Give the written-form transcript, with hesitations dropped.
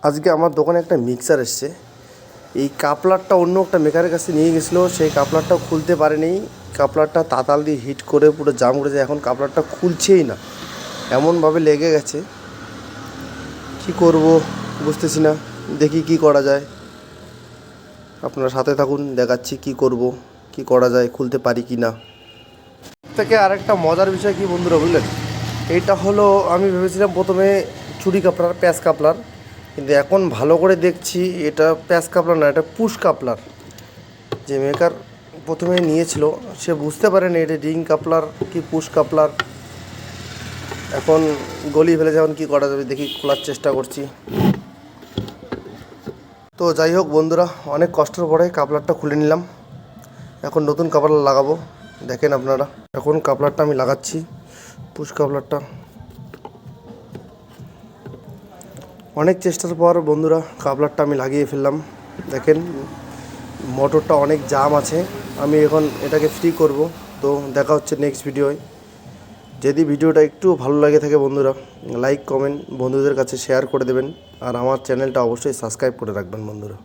আজকে আমার দোকানে একটা মিক্সার এসছে। এই কাপলারটা অন্য একটা মেকারের কাছে নিয়ে গেছিলো, সেই কাপলারটাও খুলতে পারেনি। কাপলারটা তাতাল দিয়ে হিট করে পুরো জাম করেছে, এখন কাপলারটা খুলছেই না, এমনভাবে লেগে গেছে। কি করব বুঝতেছি না, দেখি কি করা যায়। আপনারা সাথে থাকুন, দেখাচ্ছি কি করব, কি করা যায়, খুলতে পারি কি না। থেকে আরেকটা মজার বিষয় কি বন্ধুরা বুঝলেন, এইটা হলো আমি ভেবেছিলাম প্রথমে চুরি কাপলার, প্যাঁচ কাপলার, কিন্তু এখন ভালো করে দেখছি এটা প্যাঁচ কাপলার না, এটা পুশ কাপলার। যে মেকার প্রথমে নিয়েছিল সে বুঝতে পারেনি এটা রিং কাপলার কি পুশ কাপলার। এখন গলিয়ে ফেলেছে, এখন কী করা যাবে দেখি, খোলার চেষ্টা করছি। তো যাই হোক বন্ধুরা, অনেক কষ্টের পরে কাপলারটা খুলে নিলাম। এখন নতুন কাপলার লাগাবো, দেখেন আপনারা। এখন কাপলারটা আমি লাগাচ্ছি, পুশ কাপলারটা। অনেক চেষ্টার পর বন্ধুরা কাপলারটা আমি লাগিয়ে ফেললাম। দেখেন মোটরটা অনেক জাম আছে, আমি এখন এটাকে ফ্রি করব। তো দেখা হচ্ছে নেক্সট ভিডিওয়। যদি ভিডিওটা একটু ভালো লাগে থাকে বন্ধুরা, লাইক কমেন্ট বন্ধুদের কাছে শেয়ার করে দেবেন, আর আমার চ্যানেলটা অবশ্যই সাবস্ক্রাইব করে রাখবেন বন্ধুরা।